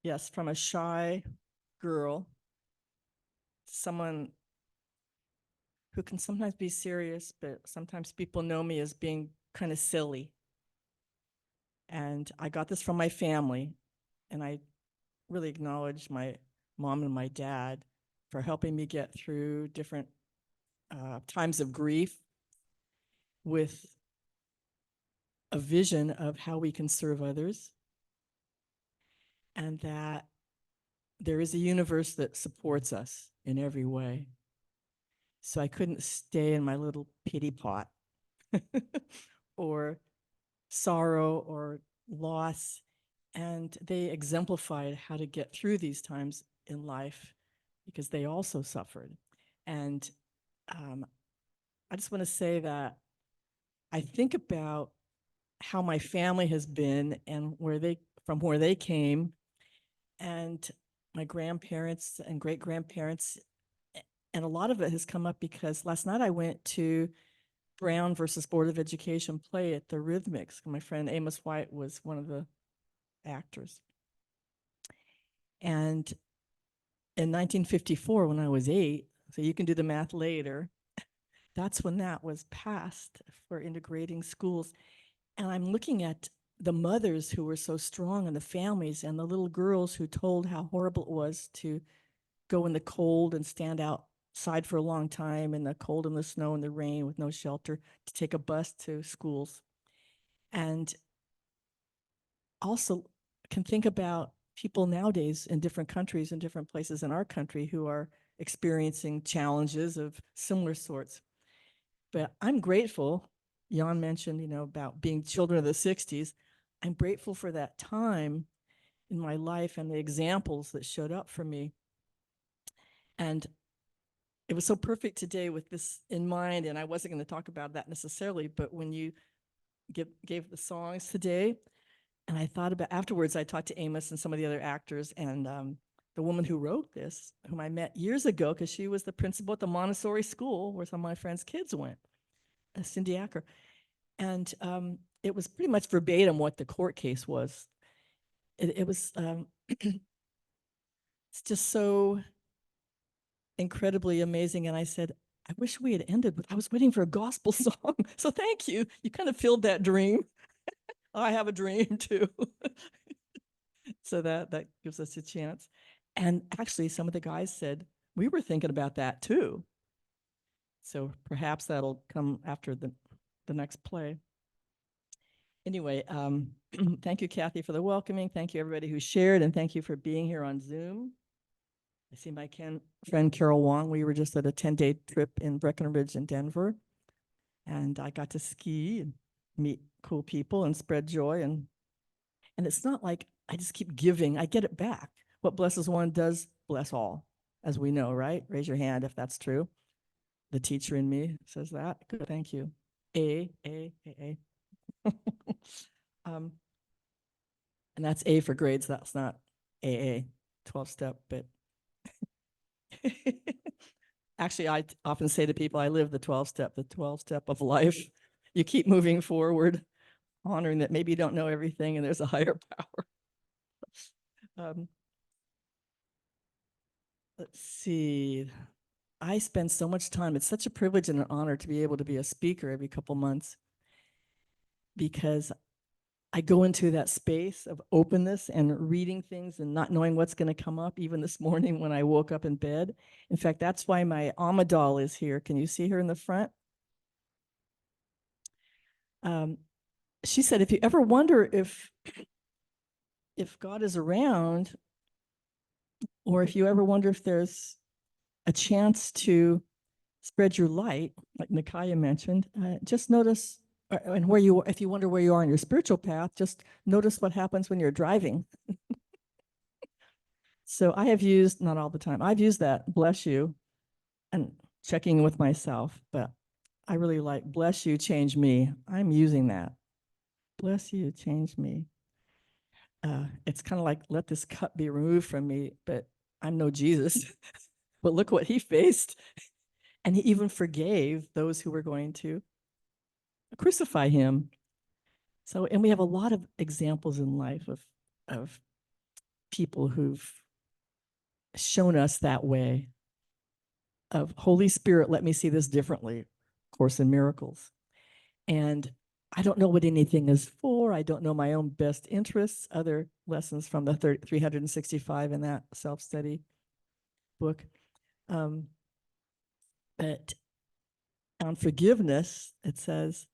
Yes, from a shy girl, someone who can sometimes be serious, but sometimes people know me as being kind of silly. And I got this from my family, and I really acknowledge my mom and my dad for helping me get through different times of grief with a vision of how we can serve others, and that there is a universe that supports us in every way. So I couldn't stay in my little pity pot or sorrow or loss. And they exemplified how to get through these times in life because they also suffered. And um, I just want to say that I think about how my family has been and from where they came, and my grandparents and great grandparents. And a lot of it has come up because last night I went to Brown versus Board of Education play at the Rhythmics. My friend Amos White was one of the actors. And in 1954, when I was 8, so you can do the math later, that's when that was passed for integrating schools. And I'm looking at the mothers who were so strong and the families and the little girls who told how horrible it was to go in the cold and stand outside for a long time in the cold and the snow and the rain with no shelter to take a bus to schools. And also can think about people nowadays in different countries and different places in our country who are experiencing challenges of similar sorts. But I'm grateful. Jan mentioned, about being children of the 60s. I'm grateful for that time in my life and the examples that showed up for me. And it was so perfect today with this in mind. And I wasn't going to talk about that necessarily, but when you gave the songs today, and I thought about afterwards, I talked to Amos and some of the other actors, and the woman who wrote this, whom I met years ago, because she was the principal at the Montessori school where some of my friends' kids went, Cindy Acker. And it was pretty much verbatim what the court case was. It was, it's just so incredibly amazing. And I said, I wish we had ended, but I was waiting for a gospel song. So thank you. You kind of filled that dream. I have a dream too. So that gives us a chance. And actually, some of the guys said, we were thinking about that too. So perhaps that'll come after the next play. Anyway, thank you, Kathy, for the welcoming. Thank you, everybody who shared, and thank you for being here on Zoom. I see my friend Carol Wong. We were just at a 10-day trip in Breckenridge in Denver, and I got to ski and meet cool people and spread joy. And it's not like I just keep giving. I get it back. What blesses one does bless all, as we know, right? Raise your hand if that's true. The teacher in me says that. Good, thank you. A. um, and that's A for grades. That's not AA, 12-step, but actually, I often say to people, I live the 12-step of life. You keep moving forward, honoring that maybe you don't know everything and there's a higher power. Let's see. I spend so much time. It's such a privilege and an honor to be able to be a speaker every couple months because I go into that space of openness and reading things and not knowing what's going to come up. Even this morning when I woke up in bed. In fact, that's why my Amma doll is here. Can you see her in the front? She said, if you ever wonder if God is around, or if you ever wonder if there's a chance to spread your light, like Nikaya mentioned, just notice, and if you wonder where you are on your spiritual path, just notice what happens when you're driving. So I have used, not all the time, I've used that, bless you, and checking with myself, but I really like, bless you, change me. I'm using that. Bless you, change me. It's kind of like, let this cup be removed from me, but I'm no Jesus. But look what he faced. And he even forgave those who were going to crucify him. So, and we have a lot of examples in life of people who've shown us that way of Holy Spirit, let me see this differently, Course in Miracles. And I don't know what anything is for. I don't know my own best interests, other lessons from the 365 in that self-study book. But on forgiveness, it says,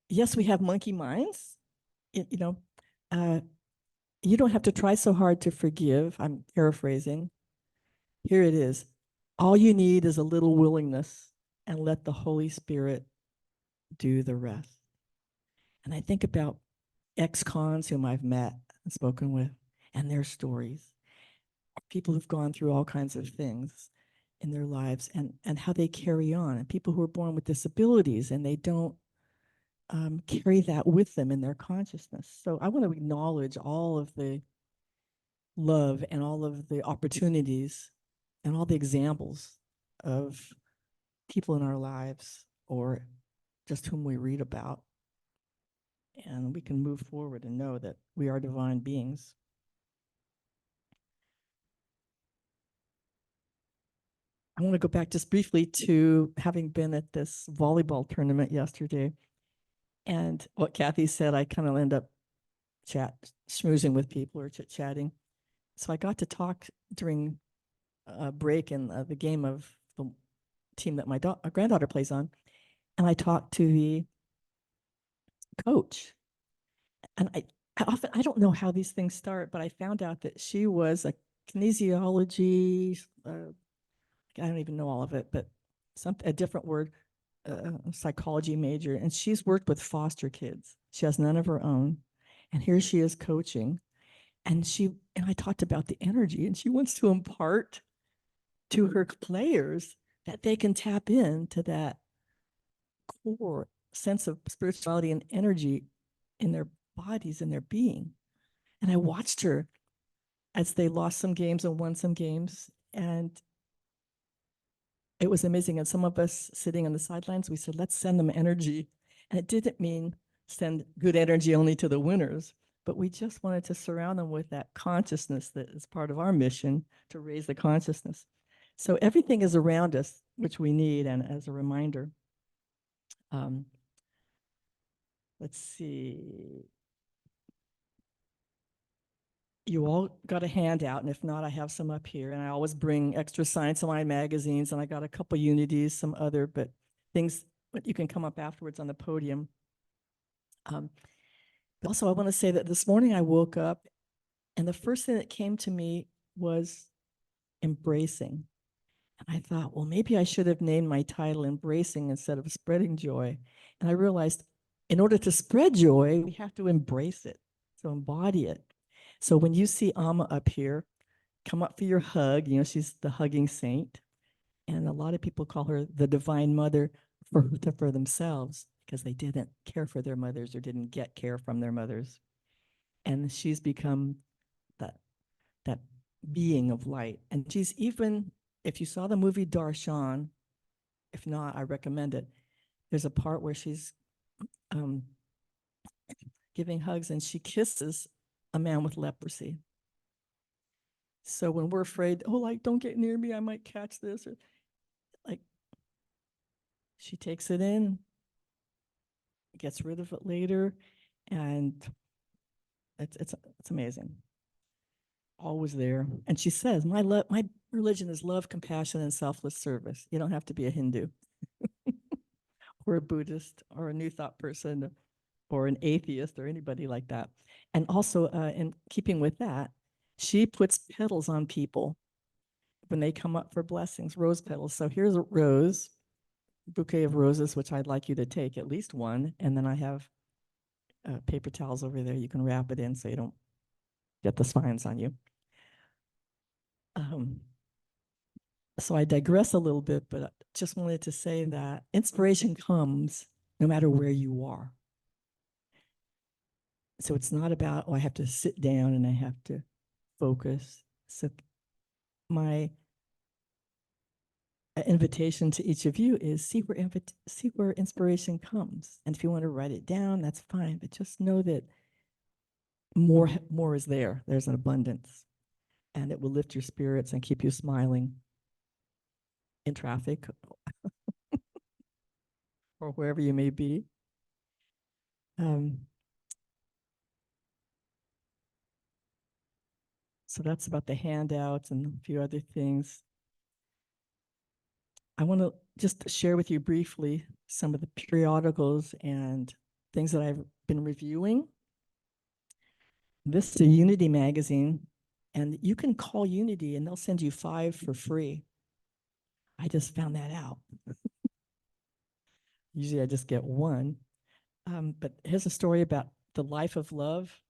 yes, we have monkey minds. You don't have to try so hard to forgive. I'm paraphrasing. Here it is. All you need is a little willingness, and let the Holy Spirit do the rest. And I think about ex-cons whom I've met and spoken with and their stories, people who've gone through all kinds of things in their lives and how they carry on, and people who are born with disabilities and they don't carry that with them in their consciousness. So I want to acknowledge all of the love and all of the opportunities and all the examples of people in our lives, or just whom we read about. And we can move forward and know that we are divine beings. I want to go back just briefly to having been at this volleyball tournament yesterday. And what Kathy said, I kind of end up schmoozing with people or chit-chatting. So I got to talk during a break in the game of the team that my granddaughter plays on. And I talked to the coach. And I don't know how these things start, but I found out that she was a kinesiology, I don't even know all of it, but a different word, psychology major. And she's worked with foster kids. She has none of her own. And here she is coaching. And I talked about the energy, and she wants to impart to her players that they can tap into that core sense of spirituality and energy in their bodies and their being. And I watched her as they lost some games and won some games, and it was amazing. And some of us sitting on the sidelines, we said, let's send them energy. And it didn't mean send good energy only to the winners, but we just wanted to surround them with that consciousness that is part of our mission, to raise the consciousness. So everything is around us, which we need. And as a reminder, let's see. You all got a handout, and if not, I have some up here. And I always bring extra Science of Mind magazines, and I got a couple unities, some other, but things that you can come up afterwards on the podium. Also, I want to say that this morning I woke up, and the first thing that came to me was embracing. And I thought, well, maybe I should have named my title Embracing instead of Spreading Joy. And I realized in order to spread joy, we have to embrace it, so embody it. So when you see Amma up here, come up for your hug. She's the hugging saint. And a lot of people call her the Divine Mother for themselves, because they didn't care for their mothers or didn't get care from their mothers. And she's become that being of light. And she's even, if you saw the movie Darshan, if not, I recommend it. There's a part where she's giving hugs, and she kisses a man with leprosy. So when we're afraid, don't get near me, I might catch this, or she takes it in, gets rid of it later, and it's amazing. Always there. And she says, my religion is love, compassion, and selfless service. You don't have to be a Hindu or a Buddhist or a New Thought person or an atheist or anybody like that. And also, in keeping with that, she puts petals on people when they come up for blessings, rose petals. So here's a rose, bouquet of roses, which I'd like you to take at least one. And then I have paper towels over there. You can wrap it in so you don't get the spines on you. So I digress a little bit, but I just wanted to say that inspiration comes no matter where you are. So it's not about, I have to sit down and I have to focus. So my invitation to each of you is see where inspiration comes. And if you want to write it down, that's fine. But just know that more is there. There's an abundance. and it will lift your spirits and keep you smiling in traffic or wherever you may be. So that's about the handouts and a few other things. I want to just share with you briefly some of the periodicals and things that I've been reviewing. This is a Unity magazine, and you can call Unity and they'll send you 5 for free. I just found that out. Usually I just get 1. But here's a story about the life of love.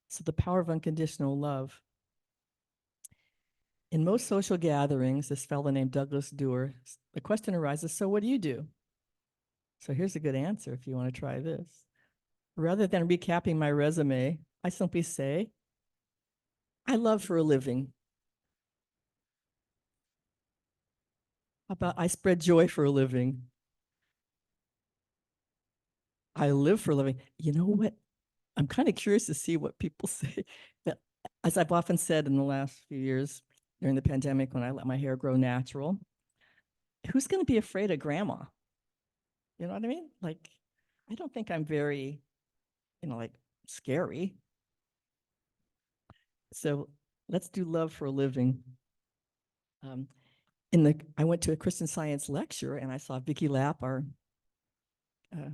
So the power of unconditional love. In most social gatherings, this fellow named Douglas Dewar, the question arises, so what do you do? So here's a good answer if you want to try this. Rather than recapping my resume, I simply say, I love for a living. How about I spread joy for a living? I live for a living. You know what? I'm kind of curious to see what people say. But as I've often said in the last few years during the pandemic, when I let my hair grow natural, who's going to be afraid of grandma? You know what I mean? Like, I don't think I'm very, like scary. So let's do love for a living. I went to a Christian Science lecture and I saw Vicki Lapp, our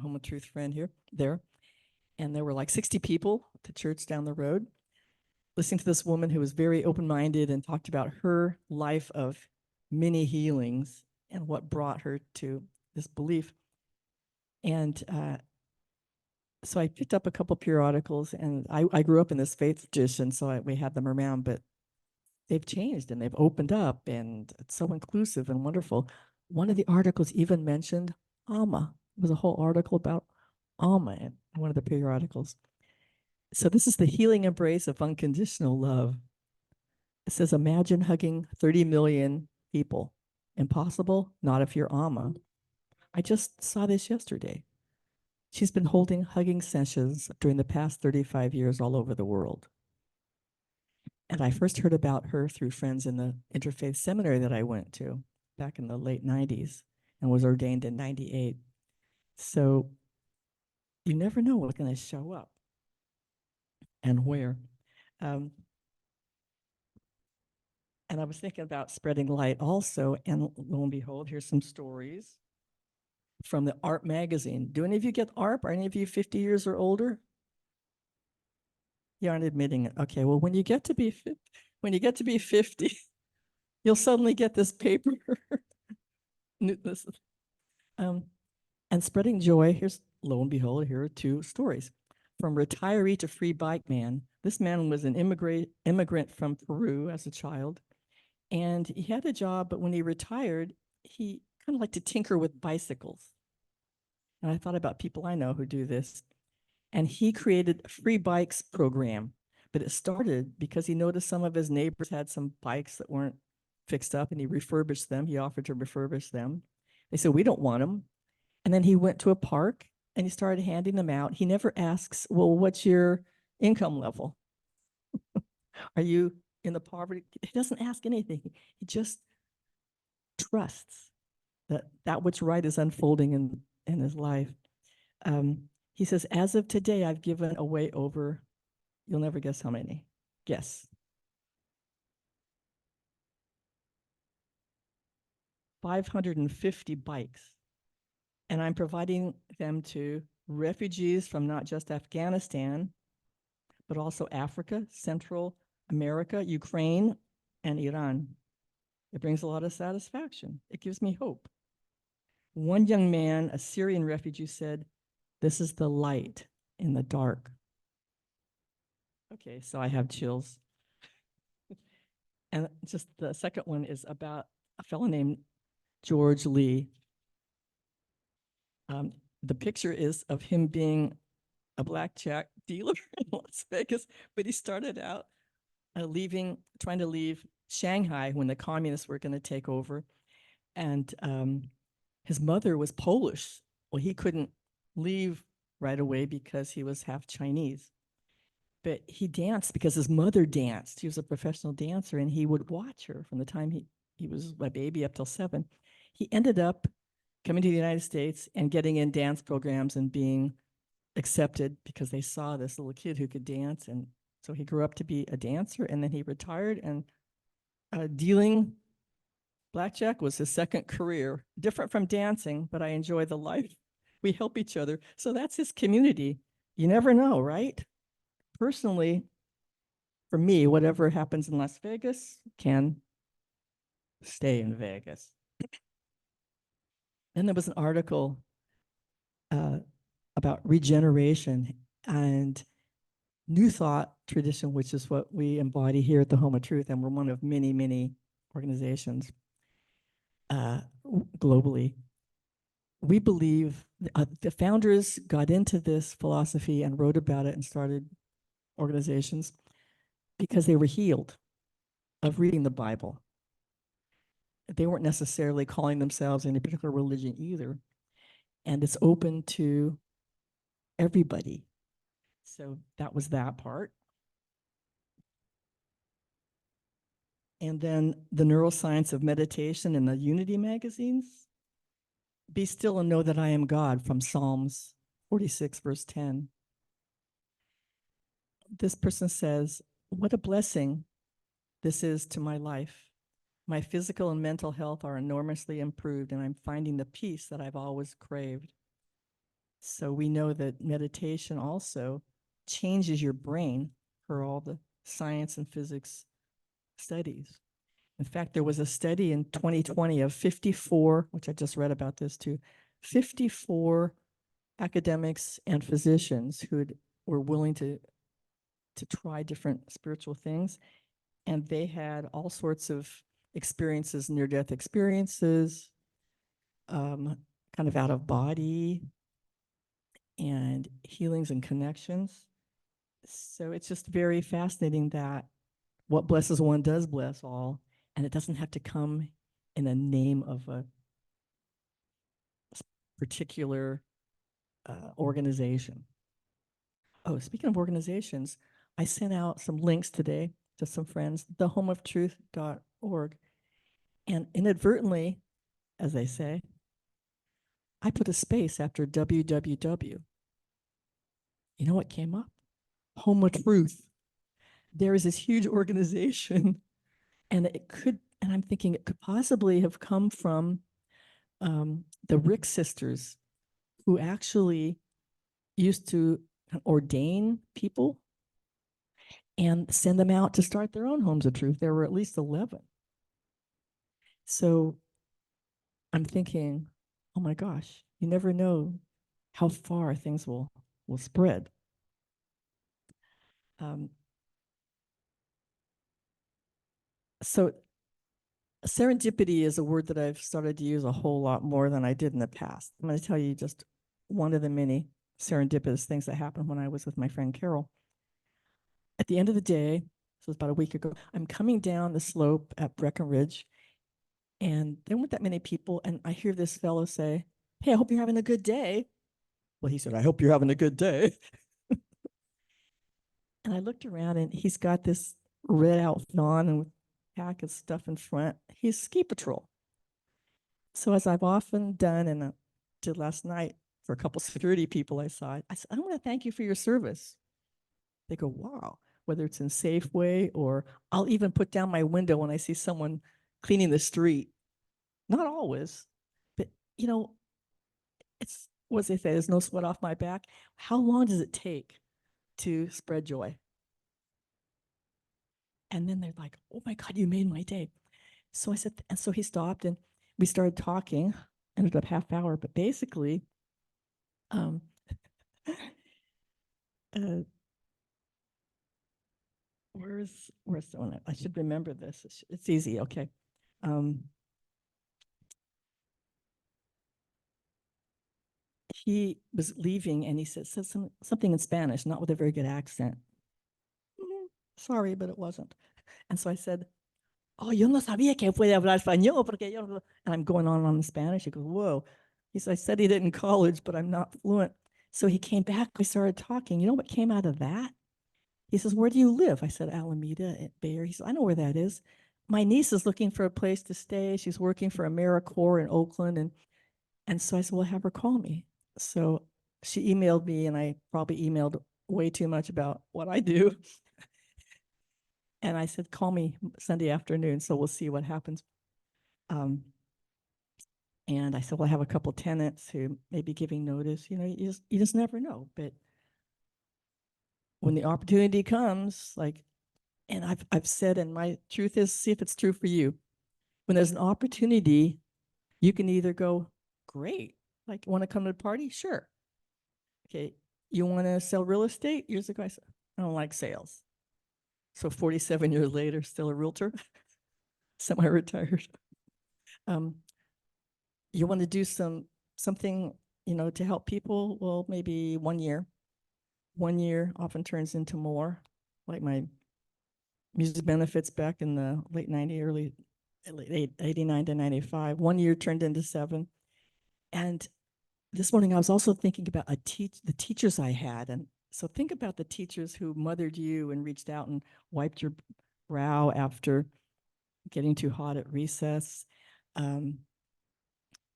Home of Truth friend there. And there were like 60 people at the church down the road listening to this woman who was very open-minded and talked about her life of many healings and what brought her to this belief. And so I picked up a couple periodicals, and I grew up in this faith tradition, so we had them around, but they've changed and they've opened up, and it's so inclusive and wonderful. One of the articles even mentioned Amma. It was a whole article about Amma in one of the periodicals. So this is the healing embrace of unconditional love. It says, imagine hugging 30 million people. Impossible? Not if you're Amma. I just saw this yesterday. She's been holding hugging sessions during the past 35 years all over the world. And I first heard about her through friends in the interfaith seminary that I went to back in the late 90s and was ordained in 98. So you never know what's going to show up and where. And I was thinking about spreading light also, and lo and behold, here's some stories from the ARP magazine. Do any of you get ARP? Are any of you 50 years or older? You aren't admitting it. Okay, well, when you get to be 50, you'll suddenly get this paper. And spreading joy, here's, lo and behold, here are 2 stories. From retiree to free bike man. This man was an immigrant from Peru as a child. And he had a job, but when he retired, he kind of liked to tinker with bicycles. And I thought about people I know who do this. And he created a free bikes program. But it started because he noticed some of his neighbors had some bikes that weren't fixed up, and he refurbished them. He offered to refurbish them. They said, we don't want them. And then he went to a park and he started handing them out. He never asks, well, what's your income level? Are you in the poverty? He doesn't ask anything. He just trusts that which right is unfolding in his life. He says, as of today, I've given away over, you'll never guess how many. Guess. 550 bikes. And I'm providing them to refugees from not just Afghanistan, but also Africa, Central America, Ukraine, and Iran. It brings a lot of satisfaction. It gives me hope. One young man, a Syrian refugee, said, this is the light in the dark. Okay, so I have chills. And just the second one is about a fellow named George Lee. The picture is of him being a blackjack dealer in Las Vegas, but he started out trying to leave Shanghai when the communists were going to take over. And his mother was Polish. Well, he couldn't leave right away because he was half Chinese. but he danced because his mother danced. He was a professional dancer, and he would watch her from the time he was a baby up till 7. He ended up coming to the United States and getting in dance programs and being accepted because they saw this little kid who could dance. And so he grew up to be a dancer, and then he retired, and dealing blackjack was his second career, different from dancing, but I enjoy the life. We help each other. So that's his community. You never know, right? Personally, for me, whatever happens in Las Vegas can stay in Vegas. Then there was an article about regeneration and New Thought tradition, which is what we embody here at the Home of Truth, and we're one of many, many organizations globally. We believe the founders got into this philosophy and wrote about it and started organizations because they were healed of reading the Bible. They weren't necessarily calling themselves any particular religion either. And it's open to everybody. So that was that part. And then the neuroscience of meditation in the Unity magazines. Be still and know that I am God from Psalms 46, verse 10. This person says, what a blessing this is to my life. My physical and mental health are enormously improved, and I'm finding the peace that I've always craved. So we know that meditation also changes your brain for all the science and physics studies. In fact, there was a study in 2020 of 54, which I just read about this too, 54 academics and physicians who were willing to try different spiritual things. And they had all sorts of experiences, near-death experiences, kind of out of body, and healings and connections. So it's just very fascinating that what blesses one does bless all, and it doesn't have to come in the name of a particular organization. Oh, speaking of organizations, I sent out some links today to some friends, thehomeoftruth.org, and inadvertently, as they say, I put a space after www. You know what came up? Home of Truth. There is this huge organization, and I'm thinking it could possibly have come from the Rick sisters, who actually used to ordain people and send them out to start their own homes of truth. There were at least 11. So I'm thinking, oh my gosh, you never know how far things will spread. So serendipity is a word that I've started to use a whole lot more than I did in the past. I'm going to tell you just one of the many serendipitous things that happened when I was with my friend Carol. At the end of the day, so it was about a week ago, I'm coming down the slope at Breckenridge, and there weren't that many people, and I hear this fellow say, hey, I hope you're having a good day. Well, he said, I hope you're having a good day. And I looked around, and he's got this red outfit on and with a pack of stuff in front. He's ski patrol. So as I've often done, and did last night for a couple security people I said, I want to thank you for your service. They go, wow, whether it's in Safeway, or I'll even put down my window when I see someone cleaning the street. Not always, but you know, it's what they say, there's no sweat off my back. How long does it take to spread joy? And then they're like, oh my God, you made my day. So I said, and so he stopped and we started talking, ended up half hour, but basically, where's the one? I should remember this. It's easy. Okay. He was leaving and he said something in Spanish, not with a very good accent. Sorry, but it wasn't. And so I said, oh, yo no sabía que puede hablar español, porque yo no. And I'm going on in Spanish. He goes, whoa. He said, I studied it in college, but I'm not fluent. So he came back. We started talking. You know what came out of that? He says, where do you live? I said, Alameda at Bayer. He said, I know where that is. My niece is looking for a place to stay. She's working for AmeriCorps in Oakland. And so I said, well, have her call me. So she emailed me, and I probably emailed way too much about what I do. And I said, call me Sunday afternoon. So we'll see what happens. And I said, well, I have a couple tenants who may be giving notice. You just never know. But when the opportunity comes, like, and I've said, and my truth is, see if it's true for you. When there's an opportunity, you can either go, great, like, want to come to the party? Sure. Okay, you want to sell real estate? Years ago, I said, I don't like sales. So 47 years later, still a realtor, semi-retired. You want to do something, to help people? Well, maybe 1 year. 1 year often turns into more. Like my music benefits back in the late 90s, early 89 to 95. 1 year turned into 7. And this morning I was also thinking about the teachers I had. And so think about the teachers who mothered you and reached out and wiped your brow after getting too hot at recess,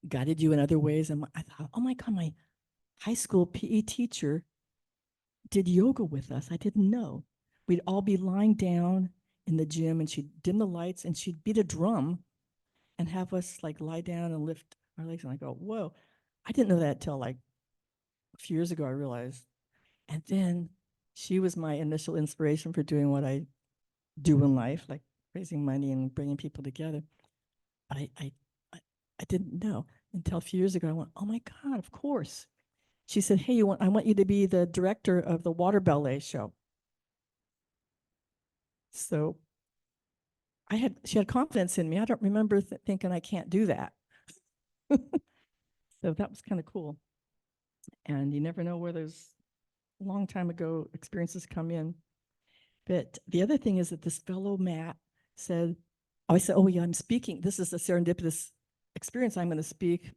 guided you in other ways. And I thought, oh my God, my high school PE teacher did yoga with us. I didn't know. We'd all be lying down in the gym, and she'd dim the lights, and she'd beat a drum and have us like lie down and lift our legs. And I go, whoa, I didn't know that till like a few years ago, I realized. And then she was my initial inspiration for doing what I do in life, like raising money and bringing people together. I didn't know until a few years ago. I went, oh my God, of course. She said, hey, I want you to be the director of the water ballet show. So she had confidence in me. I don't remember thinking I can't do that. So that was kind of cool. And you never know where those long time ago experiences come in. But the other thing is that this fellow, Matt, said, I said, oh yeah, I'm speaking. This is a serendipitous experience. I'm going to speak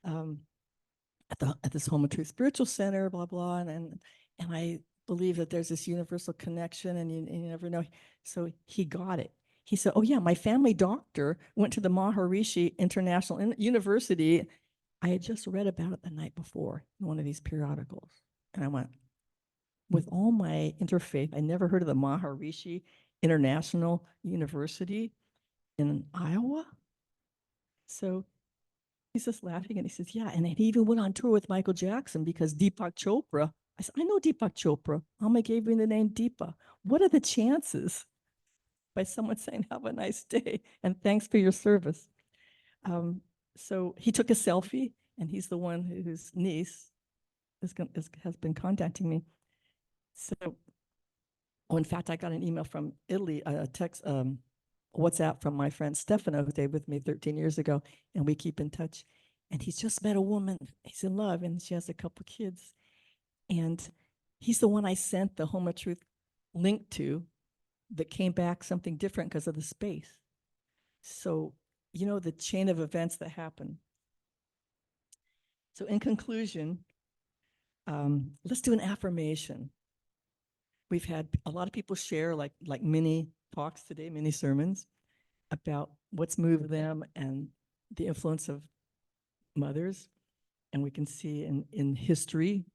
at this Home of Truth Spiritual Center, blah, blah. And I believe that there's this universal connection, and you never know. So he got it. He said, oh yeah, my family doctor went to the Maharishi International University. I had just read about it the night before in one of these periodicals. And I went, with all my interfaith, I never heard of the Maharishi International University in Iowa. So he's just laughing, and he says, yeah. And he even went on tour with Michael Jackson because Deepak Chopra. I said, I know Deepak Chopra. Alma gave me the name Deepa. What are the chances by someone saying, have a nice day and thanks for your service? So he took a selfie, and he's the one whose niece has been contacting me. So, in fact, I got an email from Italy, a text, WhatsApp from my friend Stefano, who stayed with me 13 years ago, and we keep in touch. And he's just met a woman. He's in love, and she has a couple kids. And he's the one I sent the Home of Truth link to that came back something different because of the space. So, the chain of events that happen. So in conclusion, let's do an affirmation. We've had a lot of people share like mini talks today, mini sermons about what's moved them and the influence of mothers. And we can see in history,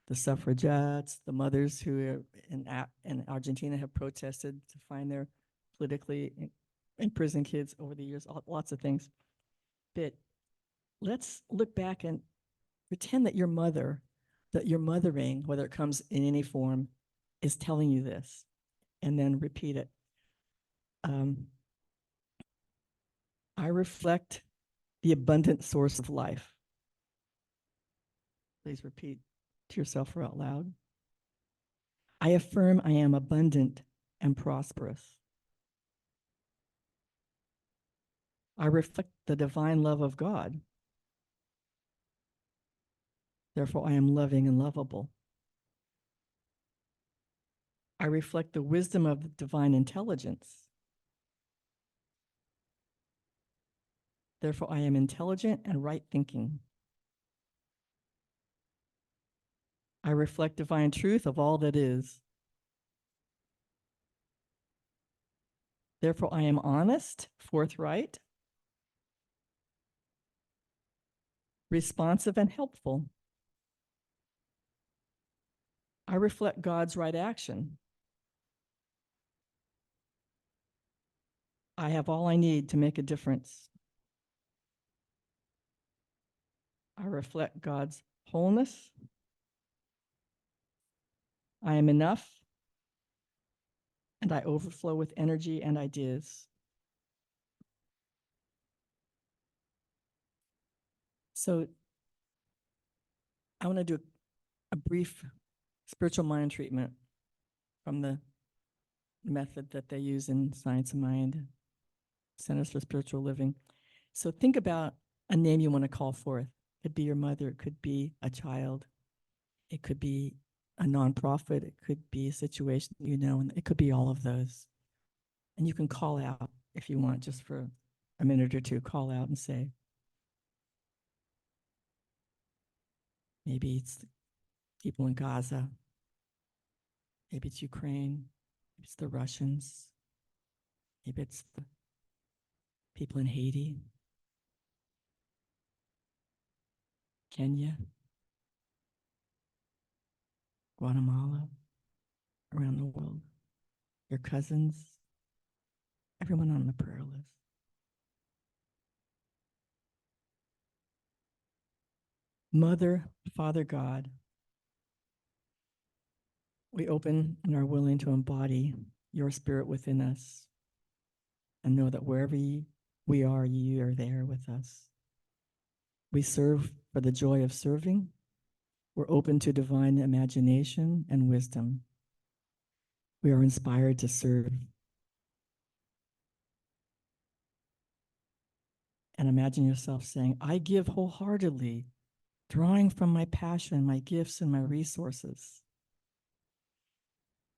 the suffragettes, the mothers who in Argentina have protested to find their politically imprisoned kids over the years, lots of things. But let's look back and pretend that your mother, that your mothering, whether it comes in any form, is telling you this, and then repeat it. I reflect the abundant source of life. Please repeat to yourself or out loud. I affirm I am abundant and prosperous. I reflect the divine love of God. Therefore, I am loving and lovable. I reflect the wisdom of divine intelligence. Therefore, I am intelligent and right thinking. I reflect divine truth of all that is. Therefore, I am honest, forthright, responsive, and helpful. I reflect God's right action. I have all I need to make a difference. I reflect God's wholeness. I am enough, and I overflow with energy and ideas. So I want to do a brief spiritual mind treatment from the method that they use in Science of Mind, Centers for Spiritual Living. So think about a name you want to call forth. It could be your mother, it could be a child, it could be a nonprofit, it could be a situation you know, and it could be all of those. And you can call out if you want, just for a minute or two, call out and say, maybe it's the people in Gaza, maybe it's Ukraine, maybe it's the Russians, maybe it's the people in Haiti, Kenya, Guatemala, around the world, your cousins, everyone on the prayer list. Mother, Father God, we open and are willing to embody your spirit within us and know that wherever we are, you are there with us. We serve for the joy of serving. We're open to divine imagination and wisdom. We are inspired to serve. And imagine yourself saying, I give wholeheartedly, drawing from my passion, my gifts, and my resources.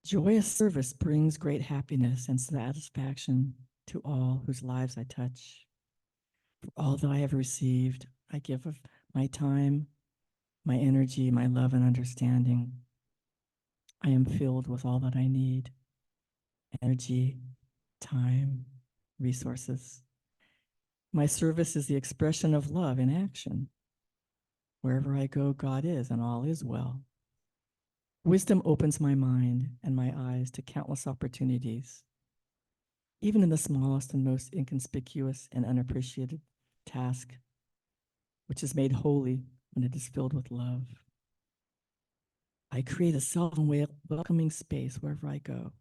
Joyous service brings great happiness and satisfaction to all whose lives I touch. For all that I have received, I give of my time, my energy, my love, and understanding. I am filled with all that I need: energy, time, resources. My service is the expression of love in action. Wherever I go, God is, and all is well. Wisdom opens my mind and my eyes to countless opportunities, even in the smallest and most inconspicuous and unappreciated task, which is made holy when it is filled with love. I create a self-welcoming space wherever I go.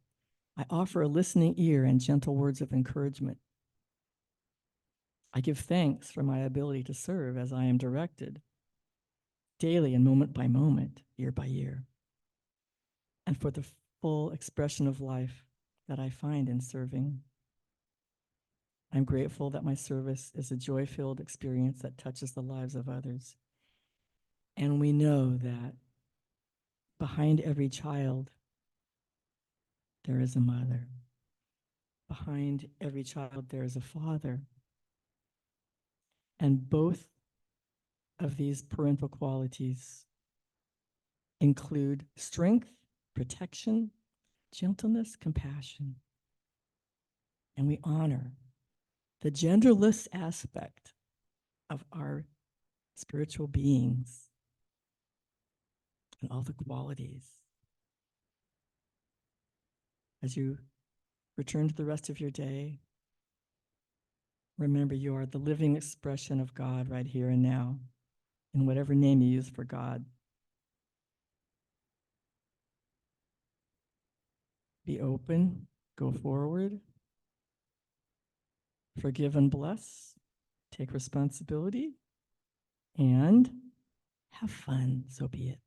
I offer a listening ear and gentle words of encouragement. I give thanks for my ability to serve as I am directed, daily and moment by moment, year by year, and for the full expression of life that I find in serving. I'm grateful that my service is a joy-filled experience that touches the lives of others. And we know that behind every child, there is a mother. Behind every child, there is a father. And both of these parental qualities include strength, protection, gentleness, compassion. And we honor the genderless aspect of our spiritual beings and all the qualities. As you return to the rest of your day, remember you are the living expression of God right here and now, in whatever name you use for God. Be open, go forward, forgive and bless, take responsibility, and have fun, so be it.